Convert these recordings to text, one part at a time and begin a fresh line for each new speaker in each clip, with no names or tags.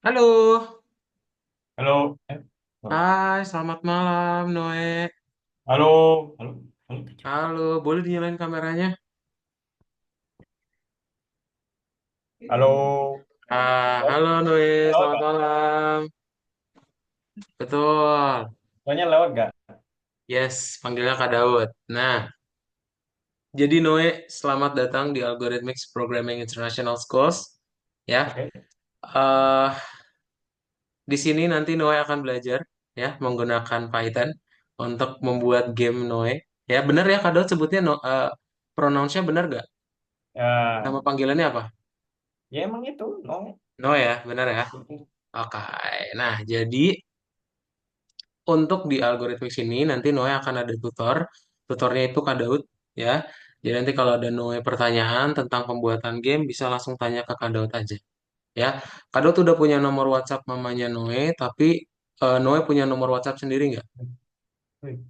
Halo,
Halo, sorry.
hai, selamat malam, Noe.
Halo, halo, halo.
Halo, boleh dinyalain kameranya?
Halo.
Halo, Noe,
Lewat
selamat
nggak?
malam. Betul,
Soalnya lewat nggak?
yes, panggilnya Kak Daud. Nah, jadi Noe, selamat datang di Algorithmics Programming International Schools. Ya,
Oke.
eh di sini nanti Noe akan belajar ya menggunakan Python untuk membuat game Noe. Ya, benar ya Kak Daud sebutnya pronounce-nya benar gak?
Ya,
Nama panggilannya apa?
ya emang itu, no.
Noe ya, benar ya? Oke, nah jadi untuk di algoritmik sini nanti Noe akan ada tutor, tutornya itu Kak Daud ya. Jadi nanti kalau ada Noe pertanyaan tentang pembuatan game bisa langsung tanya ke Kak Daud aja ya. Kak Daud udah punya nomor WhatsApp mamanya Noe, tapi Noe punya nomor WhatsApp sendiri nggak?
Wih,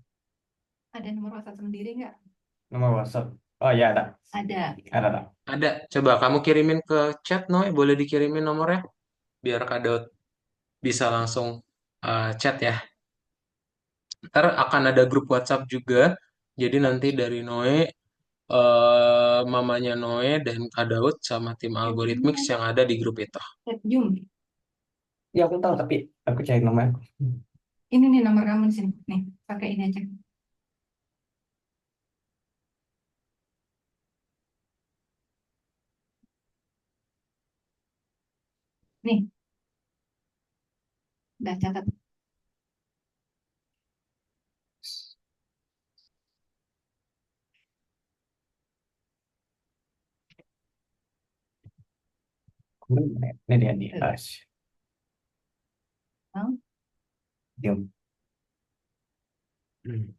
Ada nomor WhatsApp sendiri nggak?
nomor WhatsApp. Oh ya ada,
Ada.
ada.
Ada. Coba kamu kirimin ke chat Noe, boleh dikirimin nomornya biar Kak Daud bisa langsung chat ya. Ntar akan ada grup WhatsApp juga. Jadi nanti dari Noe mamanya Noe dan Kak Daud sama tim Algorithmics yang ada di grup itu.
Zoom.
Ya aku tahu tapi aku cari nomor aku.
Ini nih nomor kamu di sini. Nih, pakai ini aja. Nih, udah catat.
Ini dia nih.
Tuh. Mau?
Diam.
Hmm.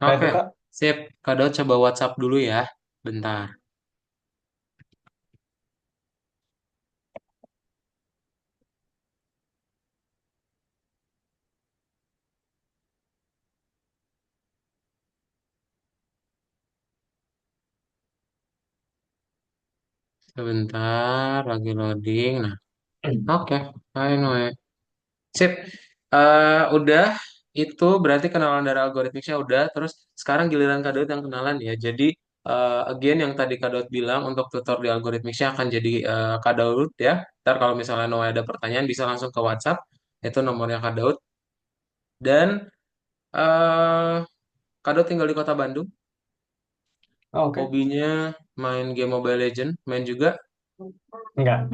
Nah
Oke,
itu Kak.
sip. Kak Daud coba WhatsApp dulu ya. Bentar. Sebentar, lagi loading. Nah, oke. Hai Noe. Sip. Udah. Itu berarti kenalan dari algoritmiknya udah. Terus sekarang giliran Kak Daud yang kenalan ya. Jadi, again yang tadi Kak Daud bilang untuk tutor di algoritmiknya akan jadi Kak Daud ya. Ntar kalau misalnya Noe ada pertanyaan bisa langsung ke WhatsApp. Itu nomornya Kak Daud. Dan eh Kak Daud tinggal di Kota Bandung.
Oh, oke.
Hobinya main game Mobile Legend. Main juga.
Enggak.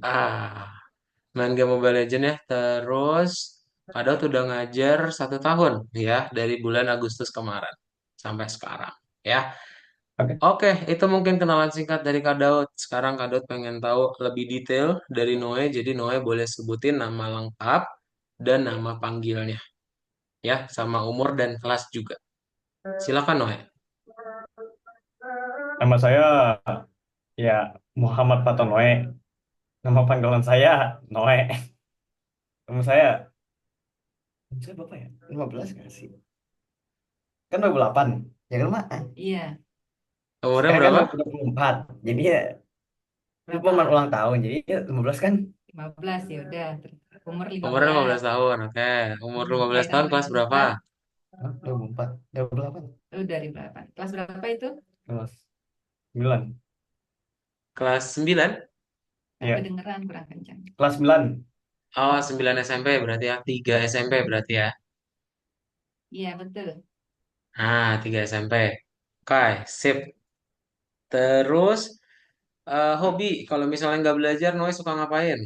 Ah, main game Mobile Legend ya. Terus Kak Daud udah ngajar 1 tahun ya. Dari bulan Agustus kemarin sampai sekarang ya.
Oke.
Oke, itu mungkin kenalan singkat dari Kak Daud. Sekarang Kak Daud pengen tahu lebih detail dari Noe. Jadi Noe boleh sebutin nama lengkap dan nama panggilnya ya. Sama umur dan kelas juga. Silakan Noe.
Nama saya ya Muhammad Patonoe. Nama panggilan saya Noe. Nama saya berapa ya? 15 nggak sih? Kan 28. Ya kan, Mak?
Iya.
Umurnya
Sekarang kan
berapa?
24. Jadi ya itu momen
Berapa?
ulang tahun. Jadi ya 15 kan.
15 ya udah. Terus umur
Umurnya
15.
15 tahun. Oke. Umur
Lahir
15 tahun
tahun
kelas berapa?
2004.
Hah? 24. 28.
Lu dari berapa? Kelas berapa itu?
Kelas 9.
Kelas 9.
Gak
Iya.
kedengeran kurang kencang.
Kelas 9.
Oh, 9 SMP berarti ya. 3 SMP berarti ya.
Iya, betul.
3 SMP. Oke, sip. Terus, hobi. Kalau misalnya nggak belajar, Noe suka ngapain?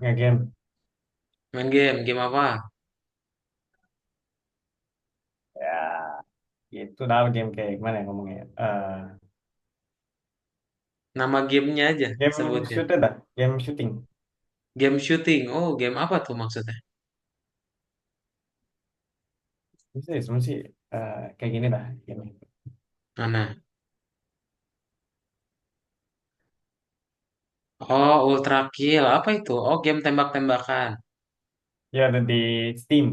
Nge-game.
Main game. Game apa?
Ya, itu dah game kayak gimana ya ngomongnya.
Nama gamenya aja
Game
sebutin.
shooter dah. Game shooting.
Game shooting. Oh, game apa tuh maksudnya?
Bisa ya, semua sih kayak gini dah. Game.
Mana? Oh, Ultra Kill. Apa itu? Oh, game tembak-tembakan.
Ya ada di Steam.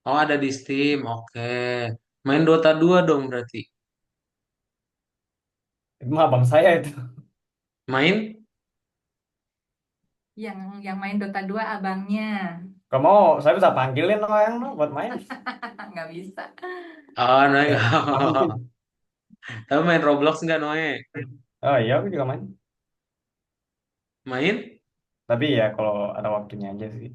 Oh, ada di Steam. Oke. Main Dota 2 dong berarti.
Itu mah abang saya itu.
Main?
Yang main Dota 2 abangnya.
Kalau mau saya bisa panggilin orang no, buat main.
Nggak bisa.
Oh, Noe
Eh,
nggak
nggak
mau.
mungkin.
Tapi main Roblox nggak Noe?
Oh iya aku juga main.
Main?
Tapi ya kalau ada waktunya aja sih.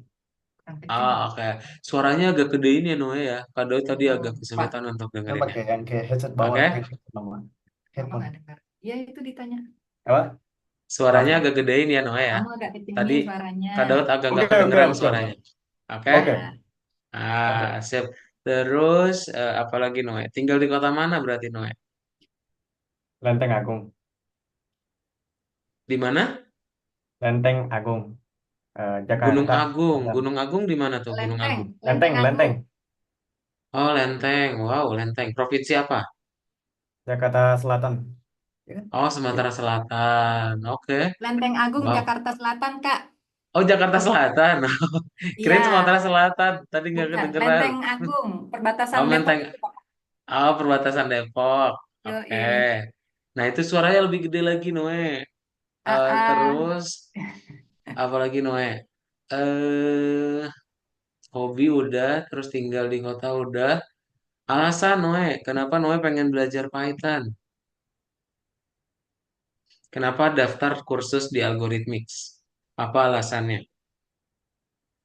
Yang
Ah,
kecil.
oke. Suaranya agak gedein ya Noe ya. Kadang tadi agak
Mm-mm.
Pak,
kesulitan untuk
saya
dengerinnya.
pakai yang kayak headset bawah,
Oke?
headset bawah.
Mama
Headphone.
nggak dengar. Ya itu ditanya.
Apa?
Suaranya
Maaf, maaf.
agak gedein ya Noe ya.
Kamu agak
Tadi
kecilin suaranya.
Kak Daud agak nggak
Oke, oke,
kedengeran
oke.
suaranya. Oke?
Ya,
Oke,
Ah,
oke.
sip. Terus apa lagi Noe? Tinggal di kota mana berarti Noe?
Lenteng Agung.
Di mana?
Lenteng Agung.
Gunung
Jakarta
Agung.
Selatan.
Gunung Agung di mana tuh Gunung
Lenteng,
Agung?
Lenteng
Lenteng,
Agung.
Lenteng.
Oh, Lenteng. Wow, Lenteng. Provinsi apa?
Jakarta Selatan. Ya kan?
Oh,
Ya.
Sumatera Selatan. Oke.
Lenteng Agung,
Wow.
Jakarta Selatan, Kak.
Oh, Jakarta Selatan.
Iya,
Kirain Sumatera Selatan. Tadi nggak
bukan.
kedengeran.
Lenteng Agung, perbatasan
Oh,
Depok
Menteng.
itu, Pak.
Oh, perbatasan Depok. Oke.
Yoi.
Nah, itu suaranya lebih gede lagi, Noe.
Ah, ah.
Terus, apa lagi, Noe? Eh, hobi udah, terus tinggal di kota udah. Alasan, Noe. Kenapa Noe pengen belajar Python? Kenapa daftar kursus di Algorithmics? Apa alasannya?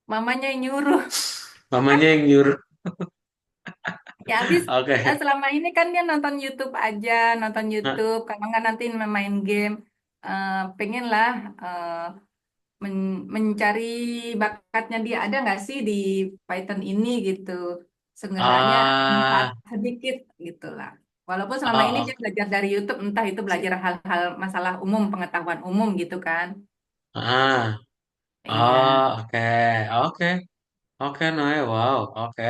Mamanya yang nyuruh.
Mamanya yang nyuruh.
Ya habis
Oke.
selama ini kan dia nonton YouTube aja, nonton
Nah,
YouTube. Kalau nggak nanti main game. Pengen lah mencari bakatnya dia ada nggak sih di Python ini gitu. Seenggaknya manfaat
ah,
sedikit gitulah. Walaupun selama ini
oh,
dia
oke.
belajar dari YouTube, entah itu belajar hal-hal masalah umum, pengetahuan umum gitu kan.
Ah,
Iya,
oh, oke. Oke. Oke, Noe. Wow, oke.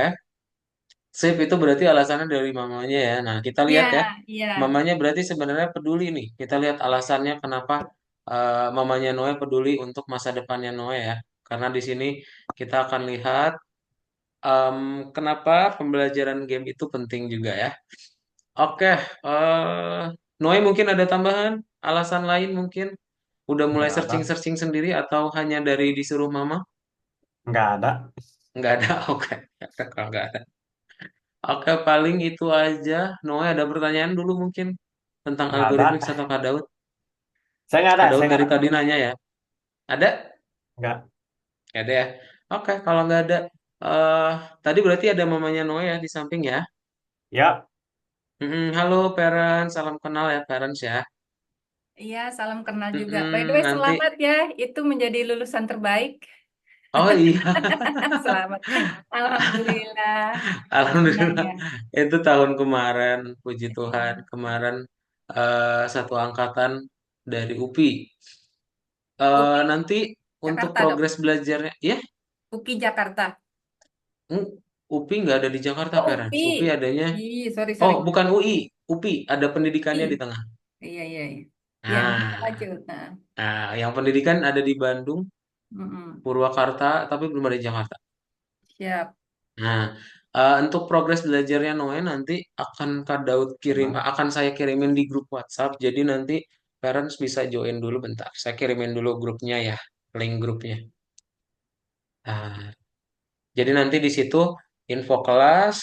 Sip, itu berarti alasannya dari mamanya ya. Nah, kita
iya,
lihat ya.
iya.
Mamanya berarti sebenarnya peduli nih. Kita lihat alasannya kenapa mamanya Noe peduli untuk masa depannya Noe ya. Karena di sini kita akan lihat em, kenapa pembelajaran game itu penting juga ya. Oke, Noe mungkin ada tambahan alasan lain mungkin. Udah mulai
Nggak ada.
searching-searching sendiri atau hanya dari disuruh mama?
Nggak ada.
Nggak ada, oke. Kalau nggak ada. Oke, paling itu aja. Noe ada pertanyaan dulu mungkin tentang
Nggak ada.
algoritmik atau Kak Daud?
Saya nggak ada.
Kak Daud
Saya nggak
dari
ada.
tadi nanya ya. Ada?
Nggak.
Nggak ada ya. Oke, kalau nggak ada, eh tadi berarti ada mamanya Noe ya di samping ya.
Ya.
Halo parents, salam kenal ya parents ya.
Iya, salam kenal juga. By the
Mm-mm,
way,
nanti,
selamat ya. Itu menjadi lulusan terbaik.
oh iya,
Selamat. Alhamdulillah. Senang
alhamdulillah
ya.
itu tahun kemarin, puji Tuhan
Iya.
kemarin satu angkatan dari UPI.
UPI
Nanti untuk
Jakarta dong.
progres belajarnya, ya.
UPI Jakarta.
UPI nggak ada di Jakarta,
Oh,
Parents. UPI
UPI.
adanya,
Sorry,
oh
sorry.
bukan UI, UPI ada pendidikannya di
UPI.
tengah.
Iya, iya, iya. Ya,
Nah,
lanjut. Nah,
yang pendidikan ada di Bandung,
mm-mm.
Purwakarta, tapi belum ada di Jakarta.
Siap.
Nah, untuk progres belajarnya Noe nanti akan Kak Daud kirim,
Emang.
akan saya kirimin di grup WhatsApp. Jadi nanti parents bisa join dulu bentar. Saya kirimin dulu grupnya ya, link grupnya. Nah, jadi nanti di situ info kelas,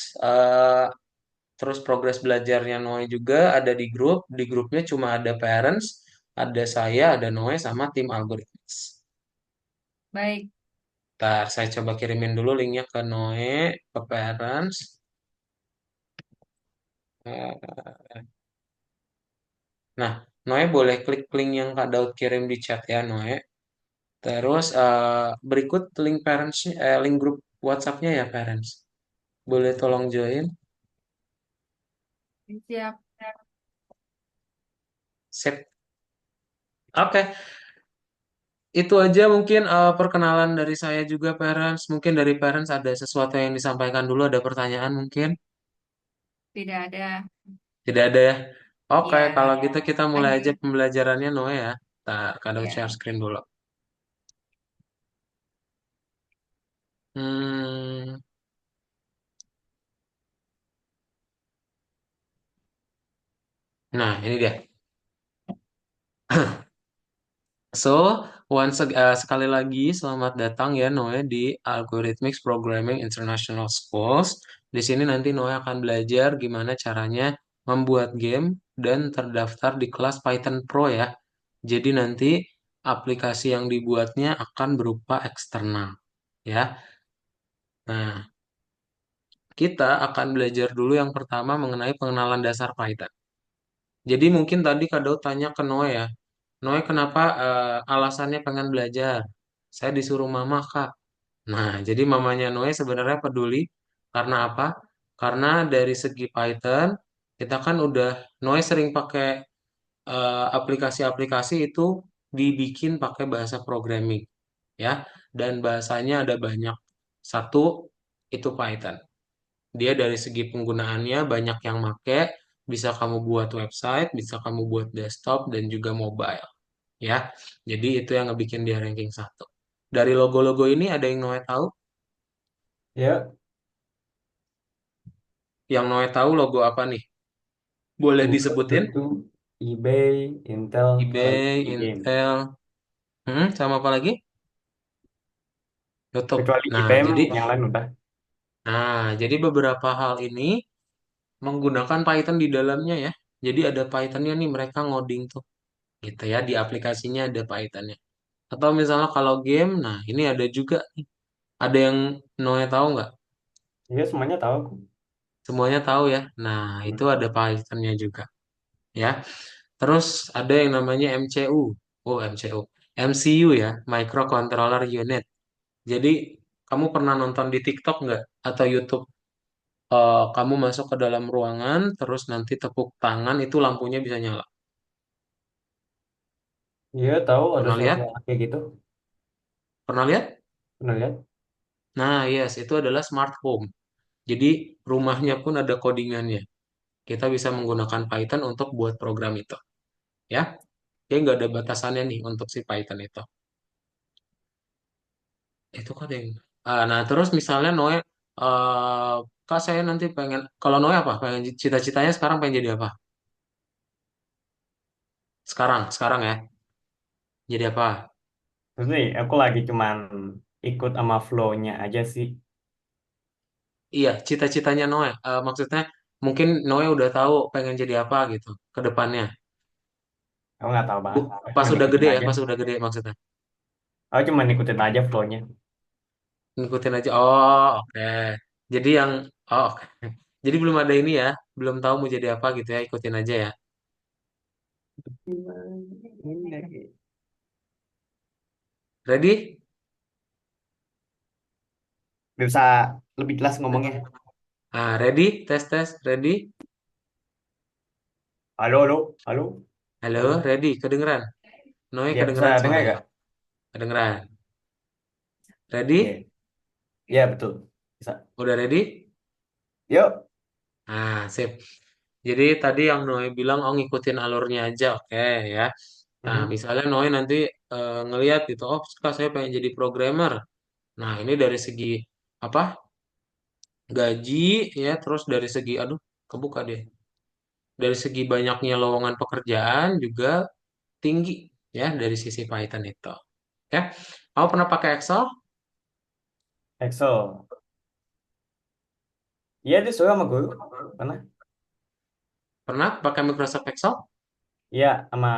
terus progres belajarnya Noe juga ada di grup. Di grupnya cuma ada parents, ada saya, ada Noe sama tim algoritmis.
Baik.
Ntar saya coba kirimin dulu linknya ke Noe, ke parents. Eh, Nah, Noe boleh klik link yang Kak Daud kirim di chat ya, Noe. Terus berikut link parents, link grup WhatsApp-nya ya, parents. Boleh tolong join.
Siap.
Sip. Oke, itu aja mungkin perkenalan dari saya juga, parents. Mungkin dari parents ada sesuatu yang disampaikan dulu, ada pertanyaan mungkin?
Tidak ada.
Tidak ada ya? Oke, kalau
Ya,
gitu kita mulai aja
lanjut.
pembelajarannya, Noe ya. Kak Daud share
Ya.
screen dulu. Hmm, nah, ini dia. So, sekali lagi selamat datang ya Noe di Algorithmics Programming International Schools. Di sini nanti Noe akan belajar gimana caranya membuat game dan terdaftar di kelas Python Pro ya. Jadi nanti aplikasi yang dibuatnya akan berupa eksternal ya. Nah, kita akan belajar dulu yang pertama mengenai pengenalan dasar Python. Jadi mungkin tadi Kak Daud tanya ke Noe ya, Noe kenapa alasannya pengen belajar? Saya disuruh mama Kak. Nah, jadi mamanya Noe sebenarnya peduli karena apa? Karena dari segi Python, kita kan udah Noe sering pakai aplikasi-aplikasi itu dibikin pakai bahasa programming ya, dan bahasanya ada banyak. Satu itu Python. Dia dari segi penggunaannya banyak yang make, bisa kamu buat website, bisa kamu buat desktop dan juga mobile ya. Jadi itu yang ngebikin dia ranking satu. Dari logo-logo ini ada yang Noe tahu?
Ya,
Yang Noe tahu logo apa nih? Boleh
YouTube,
disebutin?
YouTube, eBay, Intel, sama
eBay,
game.
Intel, sama apa lagi? YouTube.
Kecuali
Nah,
IBM,
jadi
yang lain udah.
beberapa hal ini menggunakan Python di dalamnya ya. Jadi ada Pythonnya nih mereka ngoding tuh gitu ya, di aplikasinya ada Pythonnya. Atau misalnya kalau game, nah ini ada juga nih. Ada yang Noe tahu nggak?
Iya, semuanya tahu aku.
Semuanya tahu ya. Nah, itu
Hmm.
ada Pythonnya juga ya. Terus ada yang namanya MCU. Oh, MCU. MCU ya, Microcontroller Unit. Jadi, kamu pernah nonton di TikTok nggak? Atau YouTube? Kamu masuk ke dalam ruangan, terus nanti tepuk tangan, itu lampunya bisa nyala.
Iya, tahu ada
Pernah
suara
lihat?
kayak gitu.
Pernah lihat?
Pernah lihat?
Nah, yes, itu adalah smart home. Jadi, rumahnya pun ada codingannya. Kita bisa menggunakan Python untuk buat program itu. Ya, dia nggak ada batasannya nih untuk si Python itu. Itu kan yang. Nah, terus misalnya Noe, Kak saya nanti pengen, kalau Noe apa? Pengen cita-citanya sekarang pengen jadi apa? Sekarang ya. Jadi apa?
Terus nih, aku lagi cuman ikut sama flow-nya aja sih.
Iya, cita-citanya Noe. Maksudnya mungkin Noe udah tahu pengen jadi apa gitu ke depannya.
Aku nggak tahu banget. Aku
Pas
cuma
udah
ikutin
gede ya,
aja.
pas udah gede maksudnya.
Aku cuma ikutin aja flow-nya.
Ngikutin aja. Oh, oke. Jadi yang, oh, oke. Jadi belum ada ini ya, belum tahu mau jadi apa gitu ya, ikutin aja ya.
Ini lagi.
Ready?
Bisa lebih jelas ngomongnya.
Ready? Tes tes, ready?
Halo, halo, halo,
Halo,
halo.
ready? Kedengeran? Noe
Ya, bisa
kedengeran
dengar
suaranya?
gak?
Kedengeran.
Oke.
Ready?
Ya, betul. Bisa.
Udah ready?
Yuk.
Sip. Jadi tadi yang Noe bilang, oh ngikutin alurnya aja, oke ya. Nah,
Mhm.
misalnya Noe nanti ngelihat gitu, oh Kak, saya pengen jadi programmer. Nah, ini dari segi apa? Gaji ya, terus dari segi, aduh, kebuka deh. Dari segi banyaknya lowongan pekerjaan juga tinggi ya dari sisi Python itu. Ya, kamu pernah pakai Excel?
Excel. Iya, dia suka sama guru. Mana?
Pernah pakai Microsoft Excel?
Iya, sama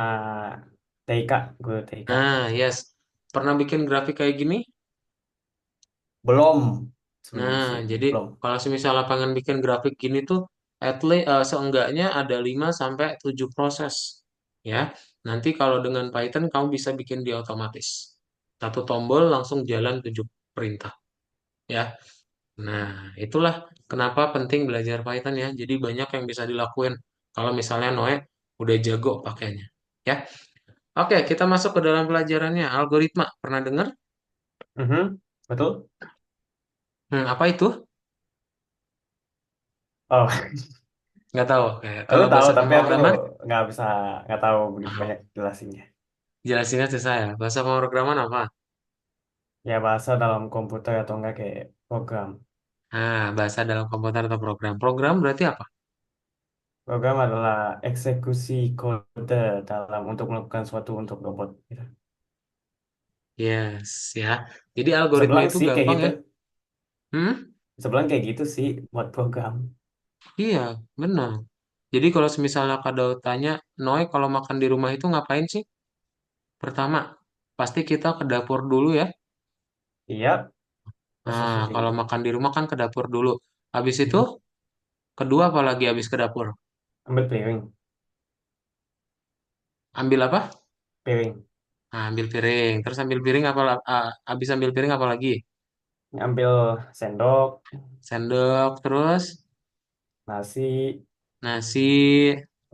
TIK. Guru TIK.
Nah, yes. Pernah bikin grafik kayak gini?
Belum. Sebenarnya
Nah,
sih.
jadi
Belum.
kalau misalnya pengen bikin grafik gini tuh, at least seenggaknya ada 5 sampai 7 proses. Ya. Nanti kalau dengan Python kamu bisa bikin dia otomatis. Satu tombol langsung jalan 7 perintah. Ya. Nah, itulah kenapa penting belajar Python ya. Jadi banyak yang bisa dilakuin kalau misalnya Noe udah jago pakainya. Ya. Oke, kita masuk ke dalam pelajarannya. Algoritma. Pernah dengar?
Mhm. Betul?
Apa itu?
Oh,
Nggak tahu. Oke.
aku
Kalau
tahu,
bahasa
tapi aku
pemrograman,
nggak bisa, nggak tahu begitu
ah,
banyak jelasinnya.
jelasinnya susah ya. Bahasa pemrograman apa?
Ya bahasa dalam komputer atau enggak kayak program.
Nah, bahasa dalam komputer atau program. Program berarti apa?
Program adalah eksekusi kode dalam untuk melakukan suatu untuk robot. Gitu.
Yes, ya. Jadi algoritma
Sebelang
itu
sih kayak
gampang
gitu.
ya. Hmm?
Sebelang kayak gitu sih buat program.
Iya, benar. Jadi kalau misalnya Kak Daud tanya, Noe kalau makan di rumah itu ngapain sih? Pertama, pasti kita ke dapur dulu ya.
Iya, pasti
Nah,
seperti
kalau
itu.
makan di rumah kan ke dapur dulu. Habis itu,
Mhm.
kedua apa lagi habis ke dapur?
Ambil piring,
Ambil apa?
piring.
Nah, ambil piring. Terus ambil piring apa? Habis ambil piring apa lagi?
Ambil sendok,
Sendok, terus
nasi,
nasi,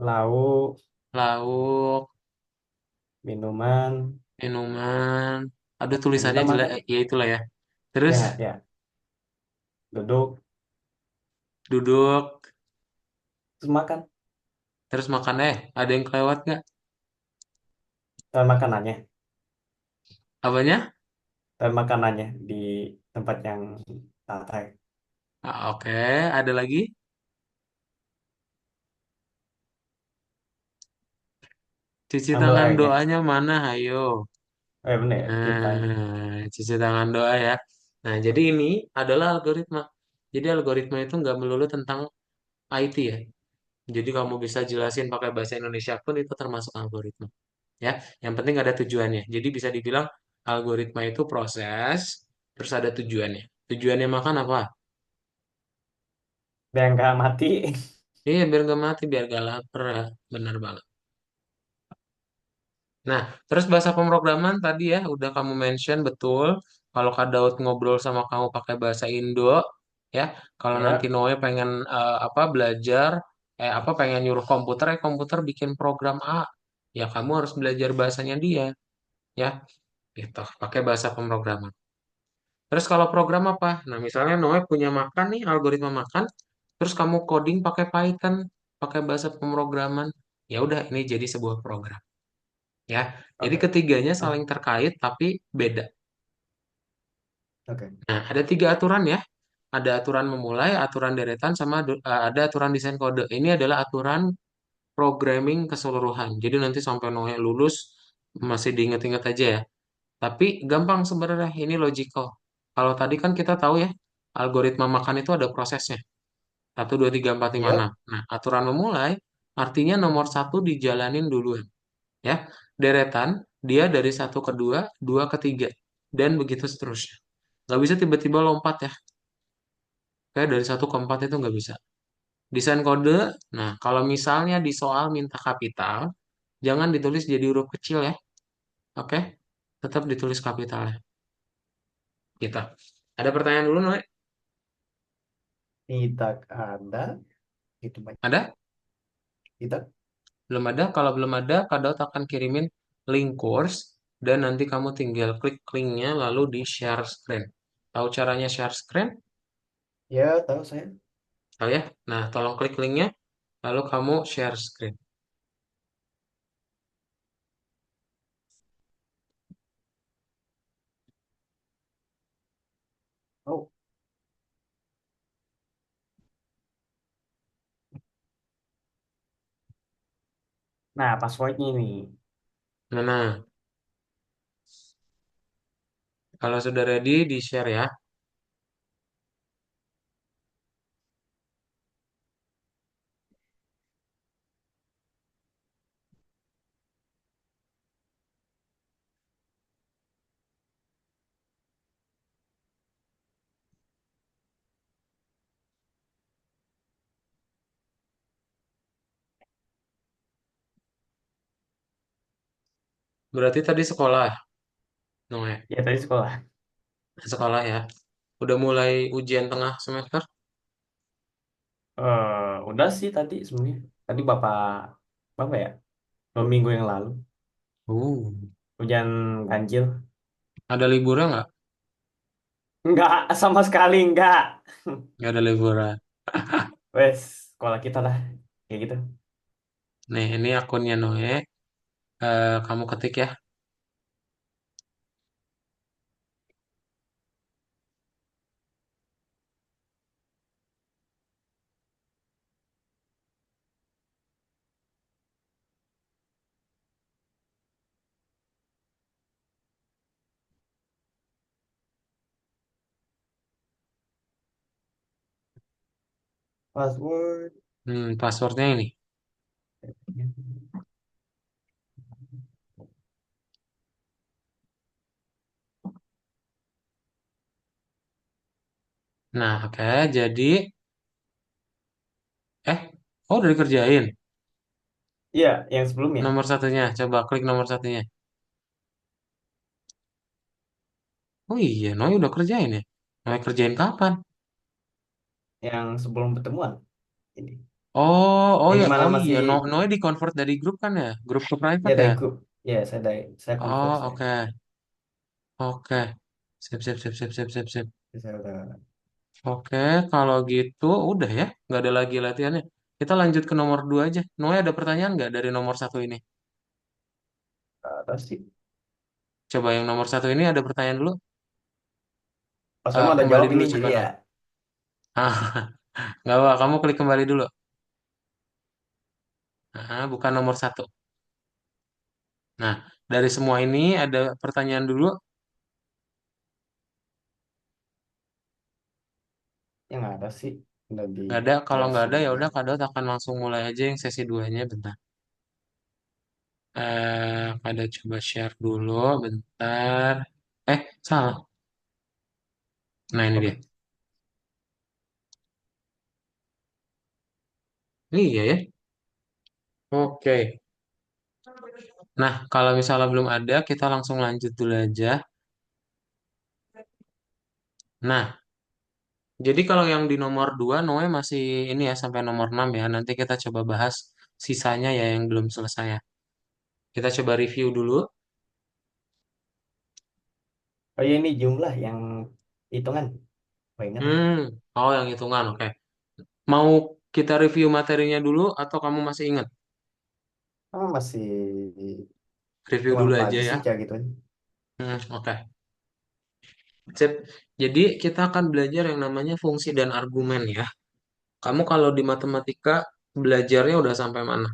lauk,
lauk,
minuman,
minuman. Ada
dan kita
tulisannya jelek,
makan.
ya itulah ya. Terus
Ya, ya, duduk,
duduk,
terus makan.
terus makan. Ada yang kelewat nggak?
Dan makanannya,
Apanya?
dan makanannya di tempat yang teratai.
Oke, ada lagi. Cuci
Ambil
tangan
airnya.
doanya mana? Ayo.
Oh ya bener ya, kita ini.
Cuci tangan doa ya. Nah, jadi ini adalah algoritma. Jadi algoritma itu nggak melulu tentang IT ya. Jadi kamu bisa jelasin pakai bahasa Indonesia pun itu termasuk algoritma. Ya, yang penting ada tujuannya. Jadi bisa dibilang algoritma itu proses, terus ada tujuannya. Tujuannya makan apa?
Biar nggak mati.
Iya, biar nggak mati, biar nggak lapar. Ya. Benar banget. Nah, terus bahasa pemrograman tadi ya, udah kamu mention betul. Kalau Kak Daud ngobrol sama kamu pakai bahasa Indo, ya. Kalau nanti
Ya,
Noe pengen apa belajar, apa pengen nyuruh komputer, komputer bikin program A, ya kamu harus belajar bahasanya dia, ya. Gitu, pakai bahasa pemrograman. Terus kalau program apa? Nah, misalnya Noe punya makan nih, algoritma makan, terus kamu coding pakai Python, pakai bahasa pemrograman, ya udah ini jadi sebuah program. Ya, jadi
oke.
ketiganya
Nah,
saling terkait tapi beda.
oke.
Nah, ada tiga aturan ya. Ada aturan memulai, aturan deretan, sama ada aturan desain kode. Ini adalah aturan programming keseluruhan. Jadi nanti sampai Noe lulus masih diingat-ingat aja ya. Tapi gampang sebenarnya, ini logical. Kalau tadi kan kita tahu ya, algoritma makan itu ada prosesnya. Satu, dua, tiga, empat, lima,
Iya,
enam. Nah, aturan memulai artinya nomor satu dijalanin duluan. Ya, deretan dia dari satu ke dua, dua ke tiga, dan begitu seterusnya. Nggak bisa tiba-tiba lompat ya, kayak dari satu ke empat itu nggak bisa. Desain kode, nah kalau misalnya di soal minta kapital, jangan ditulis jadi huruf kecil ya, oke? Tetap ditulis kapitalnya. Gitu. Ada pertanyaan dulu, Noe?
tidak ada. Itu banyak.
Ada?
Tidak.
Belum ada? Kalau belum ada, Kak Daud akan kirimin link course, dan nanti kamu tinggal klik linknya lalu di share screen. Tahu caranya share screen?
Ya, tahu saya.
Tahu ya? Nah, tolong klik linknya, lalu kamu share screen.
Oh, nah passwordnya nih.
Nah, kalau sudah ready, di-share ya. Berarti tadi sekolah, Noe.
Ya tadi sekolah.
Sekolah ya. Udah mulai ujian tengah semester?
Udah sih tadi sebenarnya. Tadi bapak ya 2 minggu yang lalu.
Uh,
Hujan ganjil.
ada liburnya nggak?
Enggak, sama sekali enggak.
Nggak ada liburan.
Wes, sekolah kita lah. Kayak gitu.
Nih, ini akunnya Noe. Kamu ketik ya.
Password.
Passwordnya ini. Nah, oke. Jadi, eh, oh udah dikerjain.
Iya, yang sebelumnya.
Nomor satunya, coba klik nomor satunya. Oh iya, Noi udah kerjain ya. Noi kerjain kapan?
Yang sebelum pertemuan. Ini.
Oh
Yang
ya,
dimana
oh iya,
masih
Noi di convert dari grup kan ya, grup ke
ya
private
dari
ya.
grup. Ya, saya convert
Oh
saya.
oke, oke, sip, sip, sip, sip, sip, sip, sip.
Saya udah
Oke, kalau gitu udah ya, nggak ada lagi latihannya. Kita lanjut ke nomor 2 aja. Noi ada pertanyaan nggak dari nomor satu ini?
ke atas sih.
Coba yang nomor satu ini ada pertanyaan dulu.
Oh, saya mau udah
Kembali
jawab
dulu
ini
coba
jadi ya.
Noi. Ah, nggak apa, kamu klik kembali dulu. Bukan nomor satu. Nah, dari semua ini ada pertanyaan dulu.
Yang ada sih udah
Nggak ada, kalau nggak
dijelasin
ada ya
juga.
udah Kadot akan langsung mulai aja yang sesi duanya bentar. Pada coba share dulu bentar. Salah. Nah, ini dia.
Oke.
Iya ya. Oke. Nah, kalau misalnya belum ada, kita langsung lanjut dulu aja. Nah, jadi kalau yang di nomor 2 Noe masih ini ya sampai nomor 6 ya. Nanti kita coba bahas sisanya ya yang belum selesai ya. Kita coba review dulu.
Oh iya ini jumlah yang hitungan. Oh ingat ya.
Hmm, oh yang hitungan, oke. Mau kita review materinya dulu atau kamu masih ingat?
Oh, masih
Review
cuma
dulu
lupa
aja
aja
ya.
sih kayak gitu.
Oke. Sip. Jadi kita akan belajar yang namanya fungsi dan argumen ya. Kamu kalau di matematika belajarnya udah sampai mana?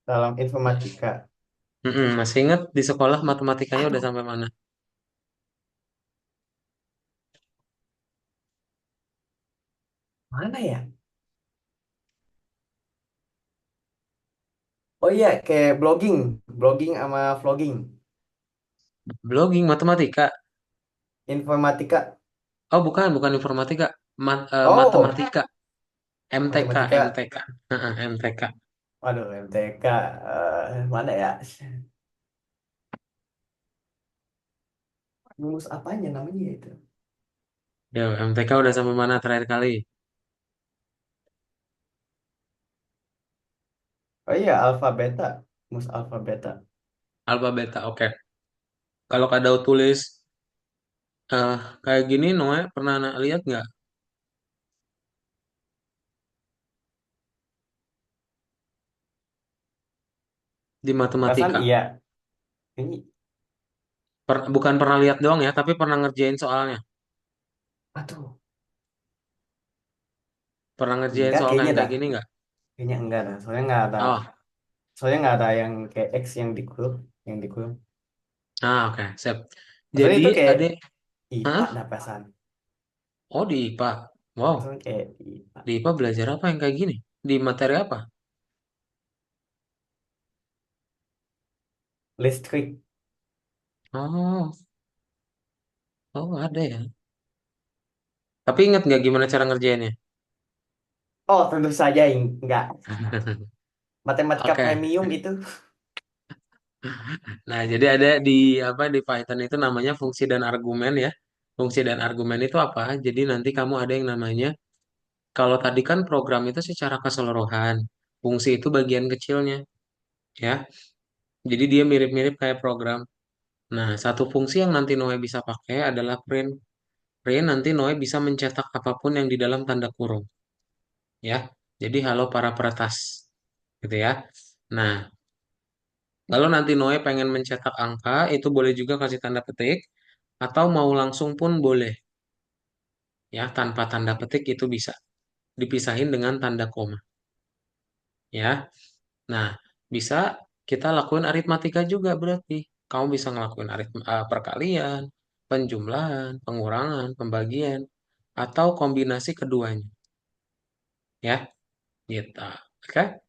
Dalam informatika.
Masih ingat di sekolah matematikanya udah
Aduh,
sampai mana?
mana ya? Oh iya, kayak blogging, blogging sama vlogging.
Blogging matematika.
Informatika.
Oh bukan, bukan informatika.
Oh,
Matematika. MTK,
matematika.
MTK. MTK.
Waduh, MTK. Mana ya? Rumus apanya namanya itu?
Yo, MTK udah sampai mana terakhir kali?
Oh iya, alfa beta. Rumus alfa beta.
Alfa beta, oke. Kalau Kak tulis eh kayak gini, Noe pernah lihat nggak di
Perasaan
matematika?
iya. Ini,
Bukan pernah lihat doang ya, tapi pernah ngerjain soalnya.
aduh,
Pernah ngerjain
enggak
soal
kayaknya
yang kayak
dah.
gini nggak?
Kayaknya enggak dah.
Oh,
Soalnya nggak ada yang kayak X yang dikurung.
oke, Sip.
Maksudnya
Jadi
itu kayak
ada,
IPA
hah?
dah perasaan.
Oh di IPA. Wow,
Maksudnya kayak IPA.
di IPA belajar apa yang kayak gini? Di materi apa?
Listrik.
Oh, oh ada ya. Tapi ingat nggak gimana cara ngerjainnya?
Oh, tentu saja enggak. Matematika
Oke.
premium itu.
Nah, jadi ada di apa di Python itu namanya fungsi dan argumen ya. Fungsi dan argumen itu apa? Jadi nanti kamu ada yang namanya kalau tadi kan program itu secara keseluruhan, fungsi itu bagian kecilnya ya. Jadi dia mirip-mirip kayak program. Nah, satu fungsi yang nanti Noe bisa pakai adalah print. Print nanti Noe bisa mencetak apapun yang di dalam tanda kurung ya. Jadi halo para peretas gitu ya. Nah, kalau nanti Noe pengen mencetak angka, itu boleh juga kasih tanda petik, atau mau langsung pun boleh, ya, tanpa tanda petik itu bisa. Dipisahin dengan tanda koma, ya. Nah, bisa kita lakuin aritmatika juga berarti. Kamu bisa ngelakuin perkalian, penjumlahan, pengurangan, pembagian, atau kombinasi keduanya. Ya, gitu. Oke.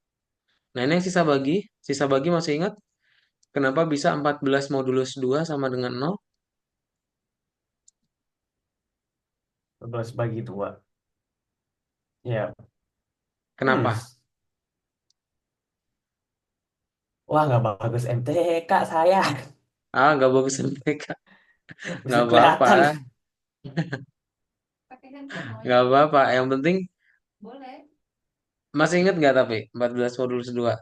Nah, ini yang sisa bagi. Sisa bagi masih ingat? Kenapa bisa 14 modulus 2 sama dengan nol?
12 bagi 2. Ya,
Kenapa?
wah nggak bagus MTK saya.
Ah, nggak bagus MTK.
Bisa
Nggak apa-apa.
kelihatan.
Pakai handphone, Noe.
Nggak apa-apa. Yang penting
Boleh.
masih ingat nggak tapi 14 modulus 2?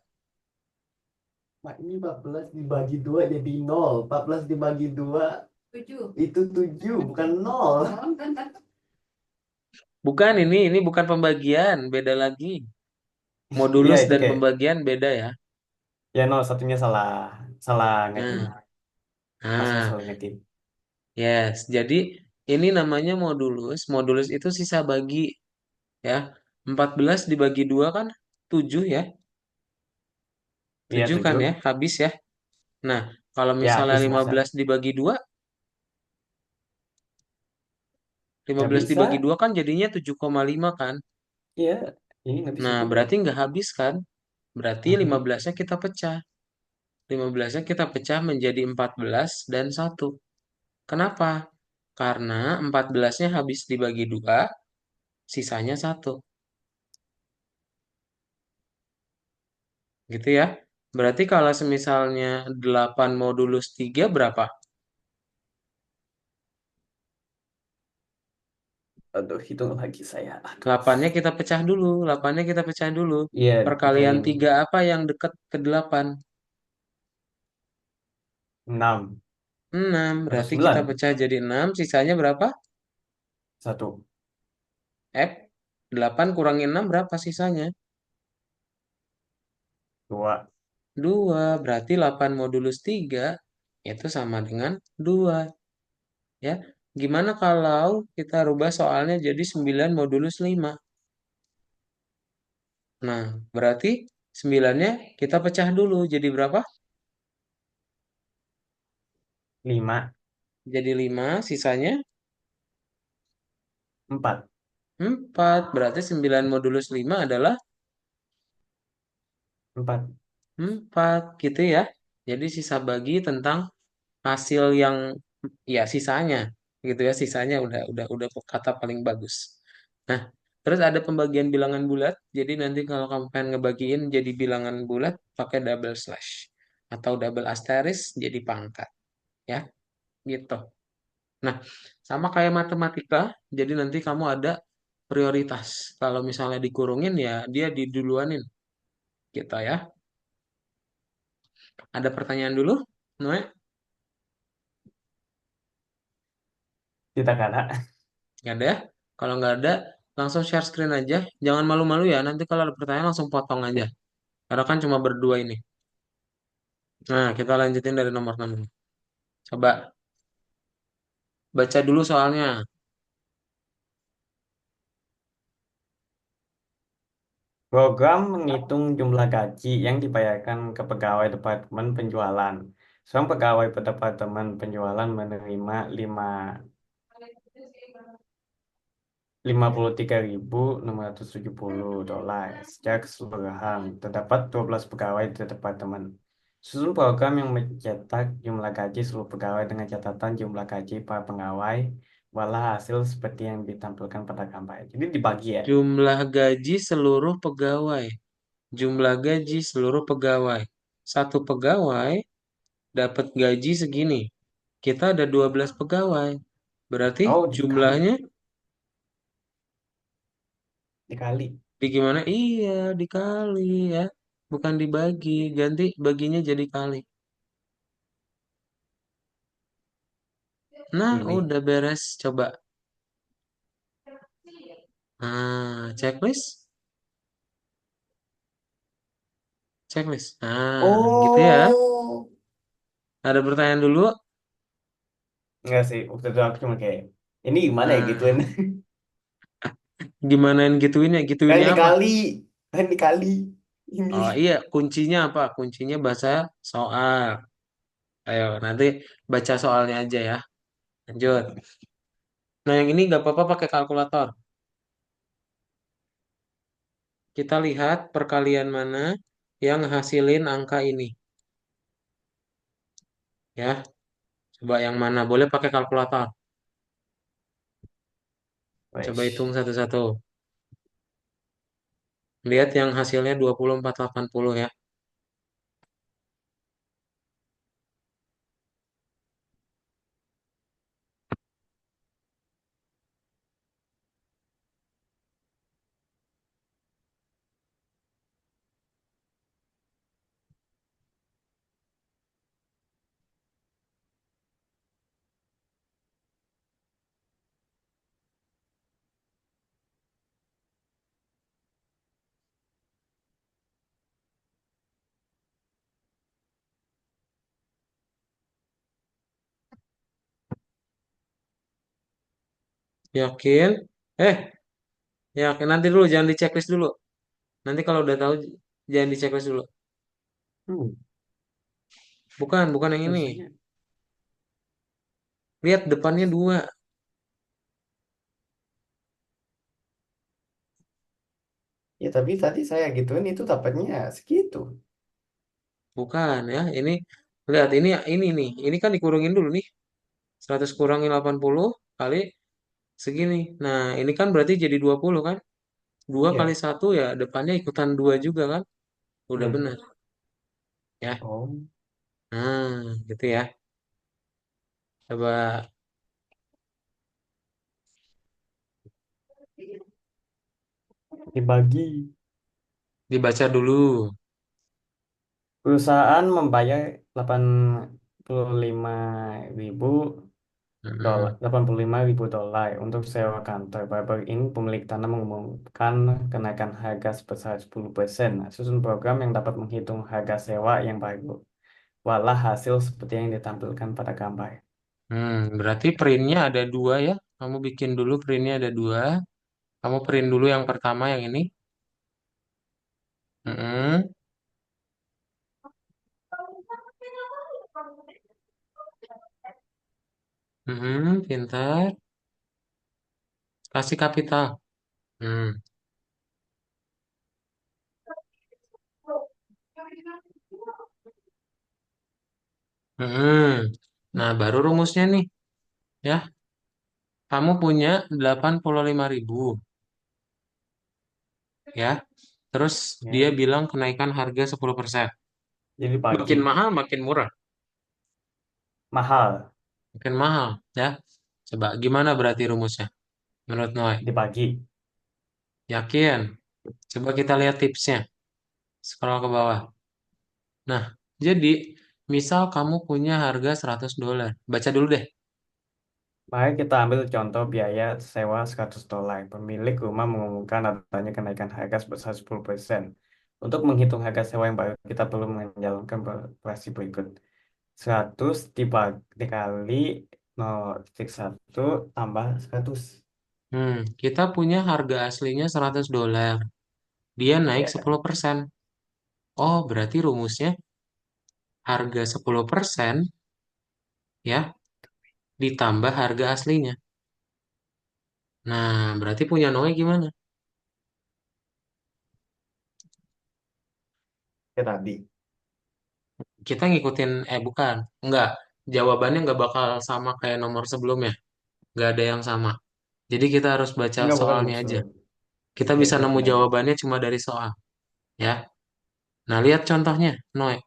Mak, ini 14 dibagi 2 jadi 0. 14 dibagi 2
Tujuh.
itu 7 bukan 0.
Bukan ini bukan pembagian, beda lagi.
Iya
Modulus
itu
dan
kayak
pembagian beda ya.
ya 0 satunya salah salah ngetik.
Nah,
Asal
nah,
salah ngetik.
yes. Jadi ini namanya modulus. Modulus itu sisa bagi ya. 14 dibagi 2 kan 7 ya.
Iya
7 kan
7.
ya, habis ya. Nah, kalau
Ya
misalnya
habis
lima
masa.
belas dibagi 2, lima
Nggak
belas
bisa.
dibagi 2 kan jadinya 7,5 kan.
Iya, ini nggak bisa
Nah,
juga.
berarti nggak habis kan? Berarti lima
Mhm.
belasnya kita pecah. 15-nya kita pecah menjadi 14 dan satu. Kenapa? Karena 14-nya habis dibagi 2, sisanya satu. Gitu ya. Berarti kalau semisalnya 8 modulus 3 berapa?
Aduh, hitung lagi saya. Aduh.
8-nya kita pecah dulu. 8-nya kita pecah dulu.
Iya,
Perkalian
dikaliin
3 apa yang dekat ke 8?
6
6.
atau
Berarti kita
9.
pecah jadi 6. Sisanya berapa?
1,
F. 8 kurangi 6 berapa sisanya?
2.
2. Berarti 8 modulus 3 itu sama dengan 2. Ya. Gimana kalau kita rubah soalnya jadi 9 modulus 5? Nah, berarti 9-nya kita pecah dulu. Jadi berapa?
5,
Jadi 5, sisanya
4.
4. Berarti 9 modulus 5 adalah
4.
4, gitu ya. Jadi sisa bagi tentang hasil yang ya sisanya gitu ya, sisanya udah kata paling bagus. Nah, terus ada pembagian bilangan bulat. Jadi nanti kalau kamu pengen ngebagiin jadi bilangan bulat pakai double slash atau double asterisk jadi pangkat ya, gitu. Nah, sama kayak matematika, jadi nanti kamu ada prioritas. Kalau misalnya dikurungin ya dia diduluanin gitu ya. Ada pertanyaan dulu, Noe?
Kita kata.
Nggak ada ya? Kalau nggak ada, langsung share screen aja. Jangan malu-malu ya. Nanti kalau ada pertanyaan langsung potong aja. Karena kan cuma berdua ini. Nah, kita lanjutin dari nomor 6. Coba baca dulu soalnya.
Program menghitung jumlah gaji yang dibayarkan ke pegawai Departemen Penjualan. Seorang pegawai Departemen Penjualan menerima 53.670 dolar secara keseluruhan. Terdapat 12 pegawai di departemen. Susun program yang mencetak jumlah gaji seluruh pegawai dengan catatan jumlah gaji para pegawai. Walah hasil seperti yang ditampilkan pada gambar. Jadi dibagi ya.
Jumlah gaji seluruh pegawai. Jumlah gaji seluruh pegawai. Satu pegawai dapat gaji segini. Kita ada 12 pegawai. Berarti
Oh, dikali.
jumlahnya
Dikali.
di gimana? Iya, dikali ya. Bukan dibagi. Ganti baginya jadi kali. Nah,
Ini.
udah beres. Coba. Nah, checklist. Checklist. Nah, gitu ya.
Oh.
Ada pertanyaan dulu.
Enggak sih, waktu itu aku cuma kayak, ini gimana ya gituin?
Nah, gimanain gituinnya?
Kan
Gituinnya apa?
dikali, kan dikali. Ini.
Oh iya, kuncinya apa? Kuncinya bahasa soal. Ayo, nanti baca soalnya aja ya. Lanjut. Nah, yang ini nggak apa-apa pakai kalkulator. Kita lihat perkalian mana yang hasilin angka ini. Ya, coba yang mana? Boleh pakai kalkulator. Coba hitung
Wesh.
satu-satu. Lihat yang hasilnya 2480 ya. Yakin? Eh, yakin nanti dulu jangan di checklist dulu. Nanti kalau udah tahu jangan di checklist dulu.
Hmm,
Bukan, bukan yang ini.
Biasanya.
Lihat depannya dua.
Ya tapi tadi saya gituin itu dapatnya segitu.
Bukan ya. Ini lihat ini nih. Ini kan dikurungin dulu nih. 100 kurangi 80 kali segini. Nah, ini kan berarti jadi 20 kan? Dua kali
Iya.
satu ya depannya ikutan dua juga kan? Udah
Hmm.
benar ya.
Oh,
Nah, gitu ya. Coba
dibagi.
dibaca dulu.
Perusahaan membayar 85.000 dolar,
Mm-mm.
85.000 dolar untuk sewa kantor. Baru ini pemilik tanah mengumumkan kenaikan harga sebesar 10%. Nah, susun program yang dapat menghitung harga sewa yang baru. Walah hasil seperti yang ditampilkan pada gambar.
Berarti printnya ada dua ya. Kamu bikin dulu printnya ada dua. Kamu print dulu yang pertama yang ini. Mm-mm. Pintar. Kasih kapital. Hmm. Mm-mm. Nah, baru rumusnya nih. Ya, kamu punya 85.000 ya. Terus dia
Ya.
bilang kenaikan harga 10%.
Jadi
Makin
pagi.
mahal, makin murah.
Mahal.
Makin mahal, ya. Coba gimana berarti rumusnya menurut Noe?
Dibagi.
Yakin? Coba kita lihat tipsnya. Scroll ke bawah. Nah, jadi misal kamu punya harga 100 dolar. Baca dulu deh.
Mari kita ambil contoh biaya sewa 100 dolar. Pemilik rumah mengumumkan adanya kenaikan harga sebesar 10%. Untuk menghitung harga sewa yang baru, kita perlu menjalankan operasi berikut. 100 dikali 0,1 tambah 100.
Kita punya harga aslinya 100 dolar. Dia naik
Ya,
10%. Oh, berarti rumusnya harga 10% ya ditambah harga aslinya. Nah, berarti punya Noe gimana?
ya tadi.
Kita ngikutin, bukan, enggak. Jawabannya nggak bakal sama kayak nomor sebelumnya. Nggak ada yang sama. Jadi kita harus baca
Enggak, bukan
soalnya aja.
maksud.
Kita
Ya,
bisa
terus
nemu
lanjut.
jawabannya cuma dari soal, ya. Nah, lihat contohnya, Noe.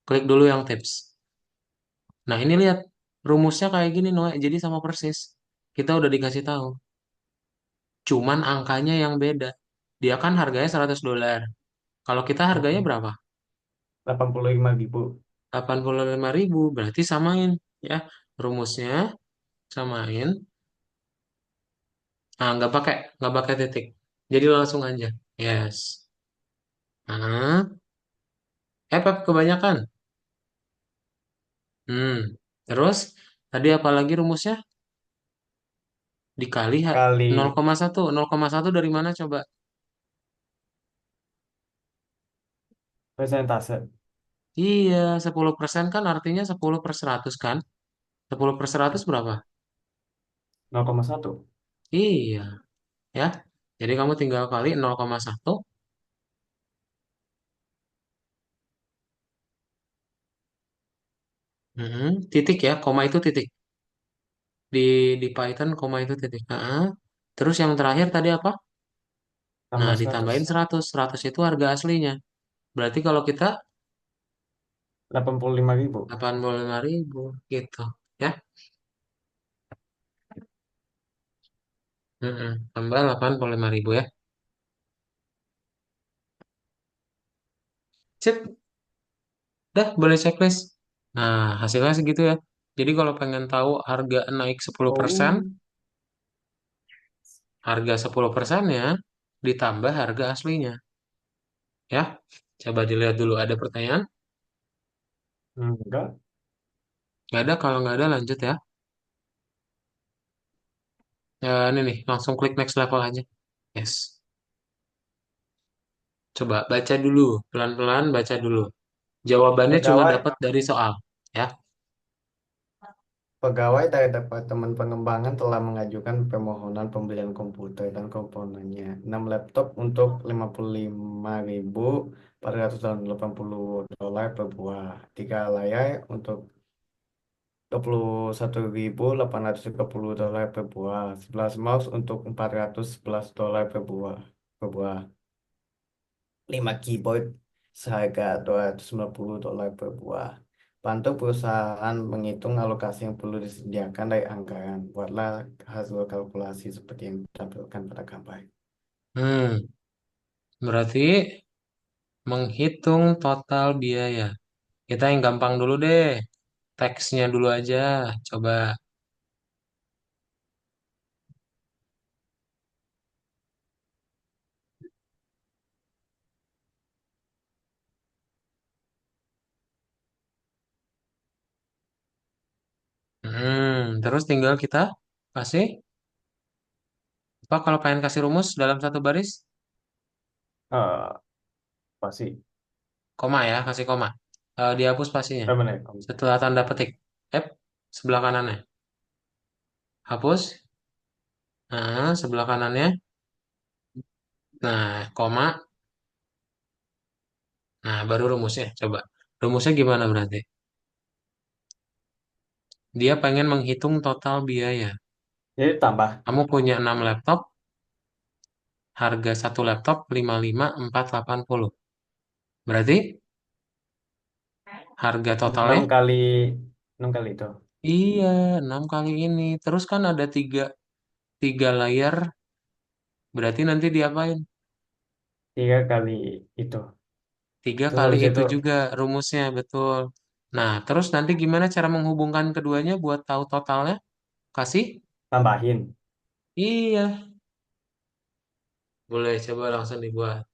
Klik dulu yang tips. Nah, ini lihat rumusnya kayak gini, Noe. Jadi sama persis. Kita udah dikasih tahu. Cuman angkanya yang beda. Dia kan harganya 100 dolar. Kalau kita harganya
Mm-mm.
berapa?
85.000.
85.000. Berarti samain, ya. Rumusnya samain. Ah, nggak pakai titik. Jadi langsung aja. Yes. Ah, Pep, kebanyakan. Hmm. Terus tadi apa lagi rumusnya? Dikali
Kali
0,1. 0,1 dari mana coba?
persentase.
Iya, 10% kan artinya 10 per 100 kan? 10 per 100 berapa?
0,1.
Iya, ya. Jadi kamu tinggal kali 0,1. Titik ya, koma itu titik. Di di Python koma itu titik. Terus yang terakhir tadi apa? Nah,
Tambah 100.
ditambahin 100. 100 itu harga aslinya. Berarti kalau kita
85.000.
85.000 gitu. Ya. Tambah 85.000 ya. Sip, dah boleh checklist. Nah, hasilnya segitu ya. Jadi kalau pengen tahu harga naik 10%,
Oh.
harga 10% ya ditambah harga aslinya. Ya, coba dilihat dulu. Ada pertanyaan?
Enggak.
Nggak ada, kalau nggak ada lanjut ya. Ini nih, langsung klik next level aja. Yes. Coba baca dulu, pelan-pelan baca dulu. Jawabannya cuma
Pegawai
dapat dari soal. Ya.
Pegawai dari Departemen Pengembangan telah mengajukan permohonan pembelian komputer dan komponennya. 6 laptop untuk 55.480 dolar per buah. 3 layar untuk 21.830 dolar per buah. 11 mouse untuk 411 dolar per buah. Per buah. 5 keyboard seharga 290 dolar per buah. Bantu perusahaan menghitung alokasi yang perlu disediakan dari anggaran. Buatlah hasil kalkulasi seperti yang ditampilkan pada gambar.
Hmm, berarti menghitung total biaya. Kita yang gampang dulu deh. Teksnya dulu aja. Coba. Terus tinggal kita kasih. Apa kalau pengen kasih rumus dalam satu baris?
Pasti.
Koma ya, kasih koma. Dihapus spasinya.
Benar.
Setelah tanda petik. Sebelah kanannya. Hapus. Sebelah kanannya. Nah, koma. Nah, baru rumusnya. Coba. Rumusnya gimana berarti? Dia pengen menghitung total biaya.
Jadi tambah.
Kamu punya 6 laptop, harga satu laptop 55.480. Berarti harga
6
totalnya?
kali 6 kali itu.
Iya, 6 kali ini. Terus kan ada tiga layar, berarti nanti diapain?
3 kali itu.
3 kali
Terus
itu
itu
juga rumusnya, betul. Nah, terus nanti gimana cara menghubungkan keduanya buat tahu totalnya? Kasih?
tambahin.
Iya, boleh coba langsung dibuat.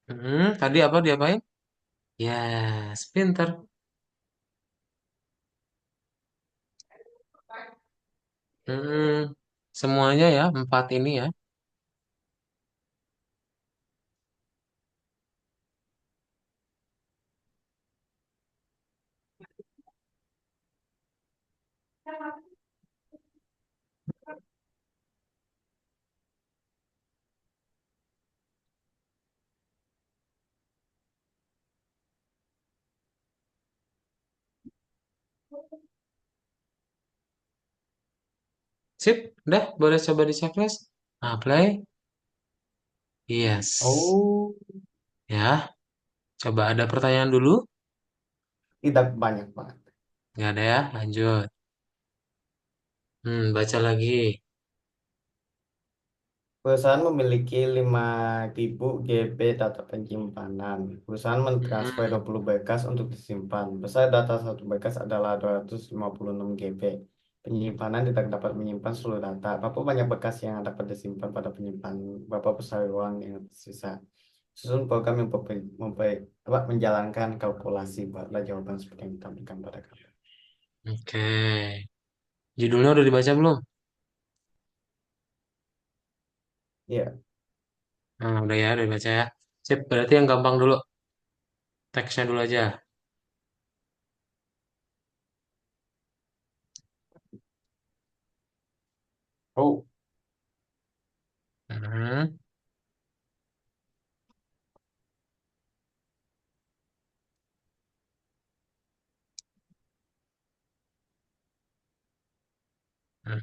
Hmm, tadi apa diapain? Yes, pinter. Hmm, semuanya ya, 4 ini ya. Sip, udah, boleh coba di checklist. Nah, play. Yes.
Oh,
Ya, coba ada pertanyaan dulu.
tidak banyak banget.
Nggak ada ya, lanjut. Baca lagi.
Perusahaan memiliki 5.000 GB data penyimpanan. Perusahaan mentransfer
Hmm,
20 berkas untuk disimpan. Besar data satu berkas adalah 256 GB. Penyimpanan tidak dapat menyimpan seluruh data. Berapa banyak berkas yang dapat disimpan pada penyimpan? Berapa besar ruang yang tersisa? Susun program yang menjalankan kalkulasi. Buatlah jawaban seperti yang ditampilkan pada gambar.
oke. Judulnya udah dibaca belum?
Iya.
Nah, udah ya, udah baca ya. Sip, berarti yang gampang dulu. Teksnya dulu aja.
Oh,
Hmm,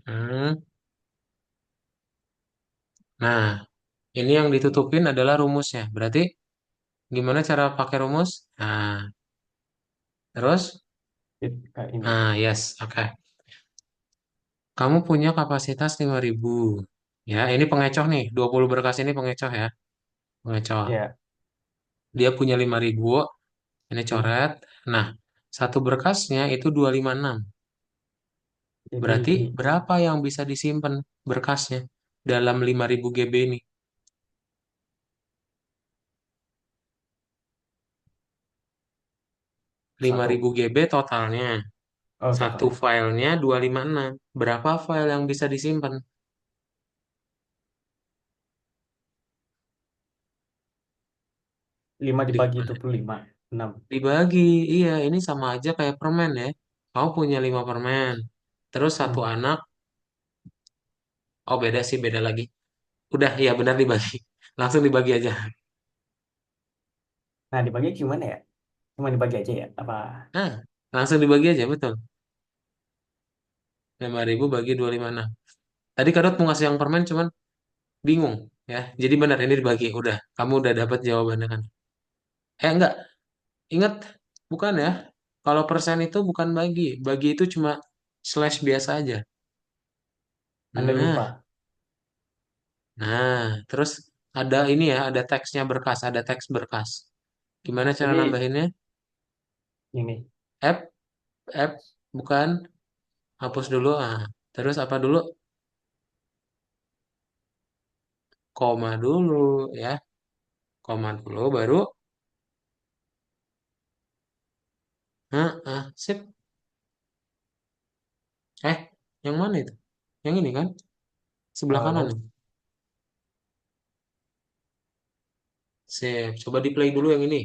hmm. Nah, ini yang ditutupin adalah rumusnya. Berarti gimana cara pakai rumus? Nah, terus?
kayak ini.
Nah, yes, oke. Kamu punya kapasitas 5.000. Ya, ini pengecoh nih. 20 berkas ini pengecoh ya. Pengecoh.
Ya.
Dia punya 5.000. Ini
Hmm.
coret. Nah, satu berkasnya itu 256.
Jadi
Berarti berapa yang bisa disimpan berkasnya dalam 5.000 GB ini? Lima
satu.
ribu GB totalnya.
Oh,
Satu
total.
filenya 256. Berapa file yang bisa disimpan?
5 dibagi
Di-
25. 6.
Dibagi. Iya, ini sama aja kayak permen ya. Kamu punya 5 permen. Terus satu
Hmm.
anak. Oh, beda sih, beda lagi. Udah, iya benar dibagi. Langsung dibagi aja.
Nah, dibagi gimana ya? Cuma dibagi aja ya? Apa?
Nah, langsung dibagi aja, betul. 5.000 bagi 256. Tadi Kadot mau ngasih yang permen, cuman bingung. Ya, jadi benar ini dibagi. Udah, kamu udah dapat jawabannya kan? Enggak. Ingat, bukan ya. Kalau persen itu bukan bagi. Bagi itu cuma slash biasa aja.
Anda
Nah,
lupa.
nah, terus ada ini ya, ada teksnya berkas, ada teks berkas. Gimana cara
Jadi
nambahinnya?
ini.
App, app, bukan. Hapus dulu. Ah. Terus apa dulu? Koma dulu ya. Koma dulu, baru. Sip. Eh, yang mana itu? Yang ini kan? Sebelah kanan
Lalu
nih. Sip. Coba di play dulu yang ini.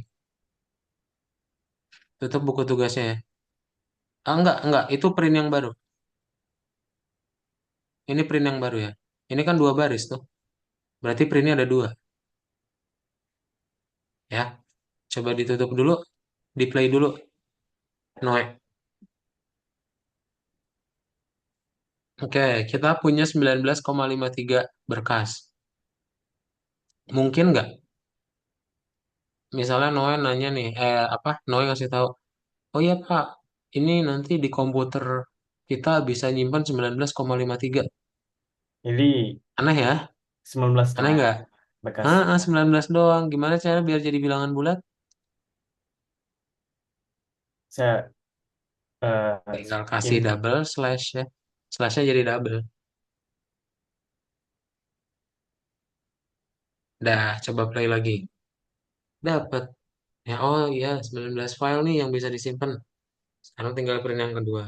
Tutup buku tugasnya ya. Enggak. Itu print yang baru. Ini print yang baru ya. Ini kan dua baris tuh. Berarti printnya ada dua. Ya. Coba ditutup dulu. Di play dulu. Noe. Oke, kita punya 19,53 berkas. Mungkin nggak? Misalnya Noe nanya nih, Noe ngasih tahu, oh iya Pak, ini nanti di komputer kita bisa nyimpan 19,53.
jadi
Aneh ya?
19
Aneh
doang
nggak?
bekasnya.
19 doang. Gimana cara biar jadi bilangan bulat?
Saya
Tinggal kasih
in
double slash ya. Slashnya jadi double. Dah, coba play lagi. Dapat. Ya, oh iya, 19 file nih yang bisa disimpan. Sekarang tinggal print yang kedua.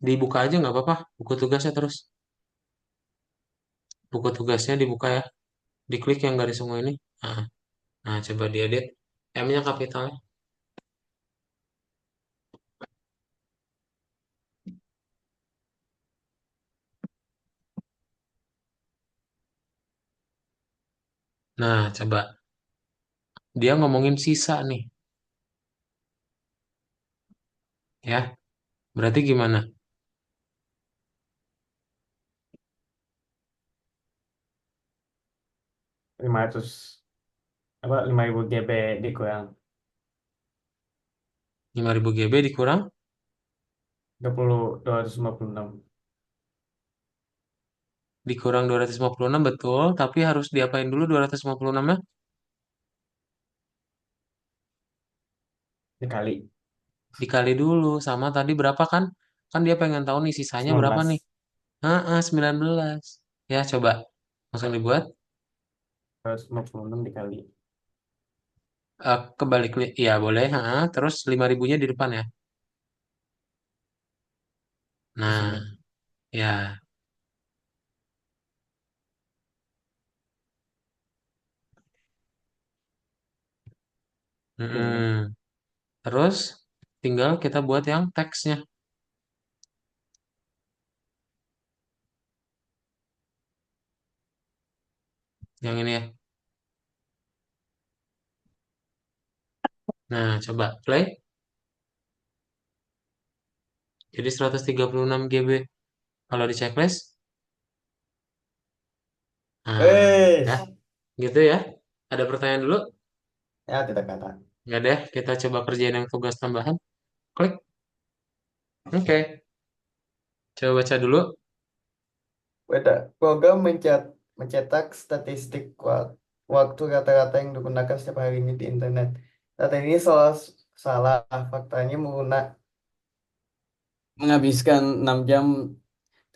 Dibuka aja nggak apa-apa. Buku tugasnya terus. Buku tugasnya dibuka ya. Diklik yang garis semua ini. Nah, nah, coba diedit. M-nya kapital. Nah, coba. Dia ngomongin sisa nih. Ya, berarti gimana?
500 apa 5.000 GB dikurang
5.000 GB dikurang
256
256 betul. Tapi harus diapain dulu 256-nya?
dikali
Dikali dulu sama tadi berapa kan? Kan dia pengen tahu nih sisanya berapa
19.
nih? 19. Ya, coba. Langsung dibuat.
256 dikali
Kebalik. Ya, boleh. Terus 5.000-nya di depan ya.
di
Nah,
sini.
Ya.
Oke.
Mm-mm. Terus tinggal kita buat yang teksnya. Yang ini ya. Nah, coba play. Jadi 136 GB. Kalau di checklist, nah, ya,
Eh,
gitu ya. Ada pertanyaan dulu?
ya tidak kata.
Nggak deh, kita coba kerjain yang tugas tambahan. Klik. Oke, coba baca dulu.
Beda. Program mencetak statistik waktu rata-rata yang digunakan setiap hari ini di internet. Data ini salah. Faktanya menghabiskan 6 jam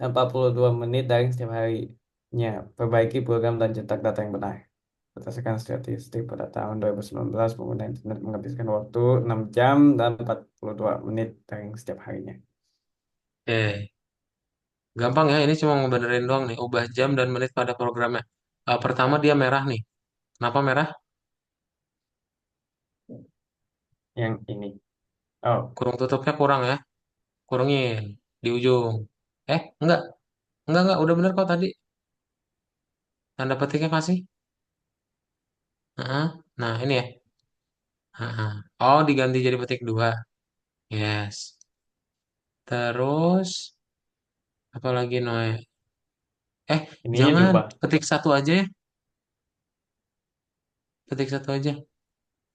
dan 42 menit dari setiap harinya. Perbaiki program dan cetak data yang benar. Berdasarkan statistik pada tahun 2019, pengguna internet menghabiskan waktu 6 jam dan 42 menit dari setiap harinya.
Oke, gampang ya. Ini cuma ngebenerin doang nih. Ubah jam dan menit pada programnya. Pertama dia merah nih. Kenapa merah?
Yang ini. Oh,
Kurung tutupnya kurang ya. Kurungin di ujung. Enggak. Enggak. Udah bener kok tadi. Tanda petiknya kasih. Heeh. Nah, ini ya. Heeh. Oh, diganti jadi petik dua. Yes. Terus, apalagi Noe? Eh,
ininya
jangan.
diubah.
Petik satu aja ya. Petik satu aja.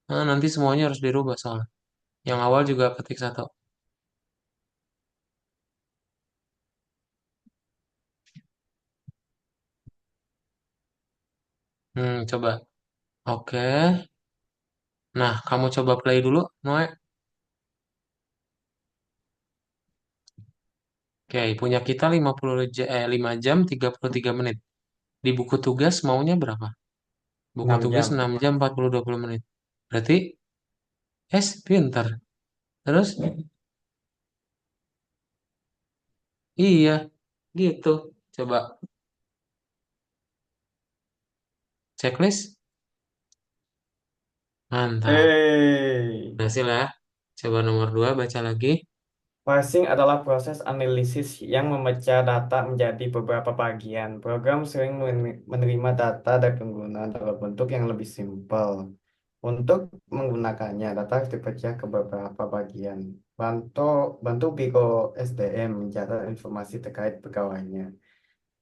Nanti semuanya harus dirubah soalnya. Yang awal juga petik satu. Coba. Oke. Nah, kamu coba play dulu, Noe. Oke, punya kita 5 jam 33 menit. Di buku tugas maunya berapa? Buku
6
tugas
jam.
6 jam 20 menit. Berarti, pinter. Terus, iya, gitu. Coba checklist. Mantap.
Hey.
Berhasil ya. Coba nomor 2, baca lagi.
Parsing adalah proses analisis yang memecah data menjadi beberapa bagian. Program sering menerima data dari pengguna dalam bentuk yang lebih simpel. Untuk menggunakannya, data harus dipecah ke beberapa bagian. Bantu, bantu Biro SDM mencatat informasi terkait pegawainya.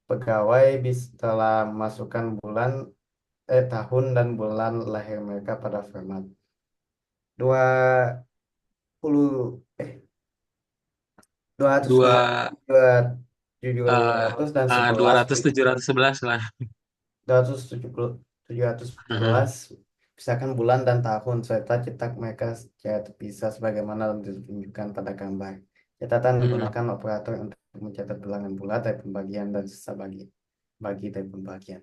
Pegawai bisa telah masukkan tahun dan bulan lahir mereka pada format 20 200
Dua,
dua
eh,
ratus dan
dua
11
ratus tujuh ratus sebelas lah.
270 711 misalkan bulan dan tahun serta cetak mereka secara terpisah sebagaimana ditunjukkan pada gambar. Catatan
Hmm,
menggunakan operator untuk mencatat bilangan bulat dari pembagian dan sisa bagi dari pembagian.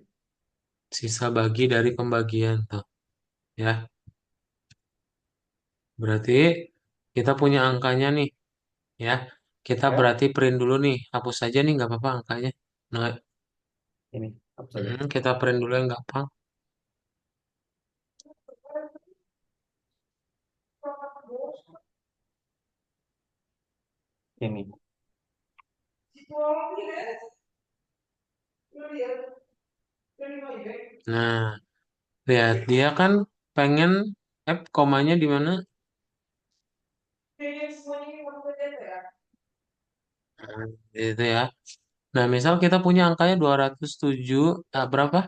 Sisa bagi dari pembagian tuh. Ya, berarti kita punya angkanya nih. Ya, kita
Ya,
berarti print dulu nih. Hapus saja nih, nggak apa-apa angkanya. Nah,
ini apa saja?
kita print dulu yang gampang.
Ini.
Nah, lihat dia kan pengen komanya di mana? Nah, itu ya. Nah, misal kita punya angkanya 207, berapa?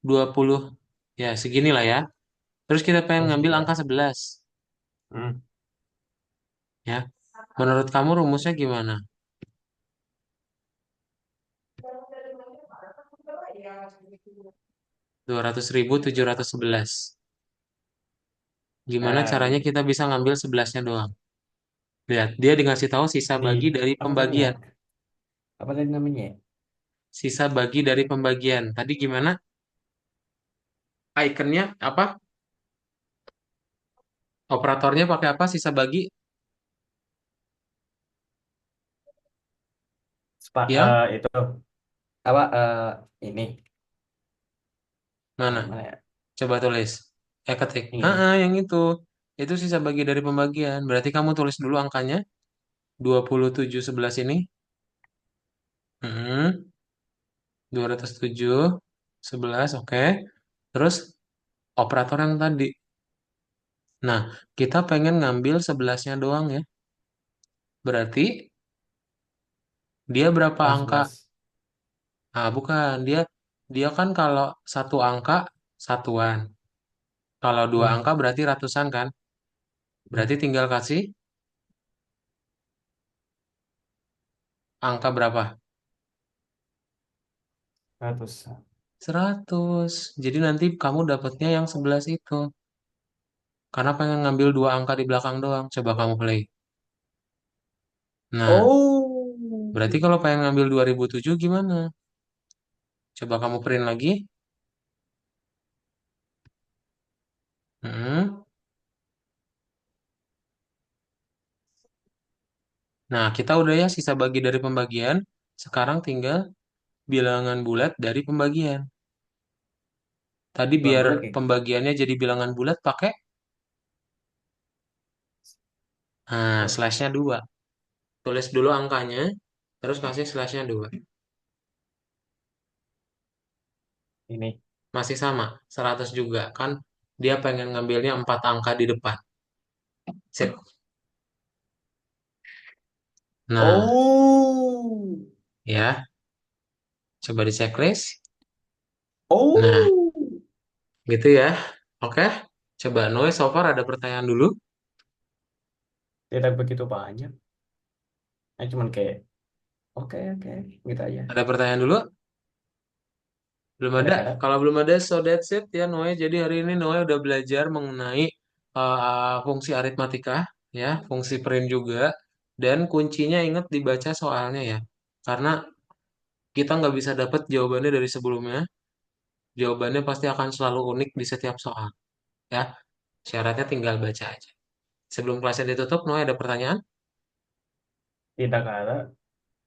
20. Ya, segini lah ya. Terus kita pengen
Masih
ngambil angka
ya.
11.
Hmm.
Ya. Menurut kamu rumusnya gimana? 200.711. Gimana caranya
Eh,
kita bisa ngambil 11-nya doang? Lihat, dia dikasih tahu sisa
di
bagi dari
apa namanya?
pembagian.
Apa tadi namanya?
Sisa bagi dari pembagian. Tadi gimana? Ikonnya apa? Operatornya pakai apa? Sisa bagi
Pak,
Yang
itu apa ini
mana?
yang mana ya?
Coba tulis. Ketik.
Ini.
Yang itu. Itu sisa bagi dari pembagian. Berarti kamu tulis dulu angkanya. 27 11 ini. 207 11, oke. Terus operator yang tadi. Nah, kita pengen ngambil 11-nya doang ya. Berarti dia berapa
Oh,
angka?
11.
Bukan. Dia dia kan kalau satu angka satuan. Kalau dua
Hmm.
angka berarti ratusan kan? Berarti tinggal kasih angka berapa?
100.
100. Jadi nanti kamu dapatnya yang 11 itu. Karena pengen ngambil dua angka di belakang doang. Coba kamu play. Nah,
Oh.
berarti kalau pengen ngambil 2007 gimana? Coba kamu print lagi. Hmm. Nah, kita udah ya sisa bagi dari pembagian. Sekarang tinggal bilangan bulat dari pembagian. Tadi
Bulan
biar
bulan kayak gitu.
pembagiannya jadi bilangan bulat pakai
Apa?
slashnya 2. Tulis dulu angkanya, terus kasih slashnya 2.
Ini.
Masih sama, 100 juga. Kan dia pengen ngambilnya 4 angka di depan. Sip. Nah,
Oh.
ya, coba di checklist. Nah,
Oh.
gitu ya. Oke. Coba Noe so far ada pertanyaan dulu.
Tidak begitu banyak. Cuman kayak oke oke gitu aja.
Ada pertanyaan dulu? Belum ada.
Tidak ada.
Kalau belum ada, so that's it ya Noe. Jadi hari ini Noe udah belajar mengenai fungsi aritmatika, ya, fungsi print juga. Dan kuncinya ingat dibaca soalnya ya. Karena kita nggak bisa dapat jawabannya dari sebelumnya. Jawabannya pasti akan selalu unik di setiap soal. Ya, syaratnya tinggal baca aja. Sebelum kelasnya ditutup, Noe ada pertanyaan?
Tidak ada.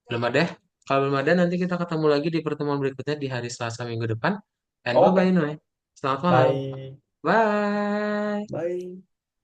Belum ada? Kalau belum ada, nanti kita ketemu lagi di pertemuan berikutnya di hari Selasa minggu depan. And bye-bye,
Oke.
Noe. Selamat malam.
Bye.
Bye.
Bye.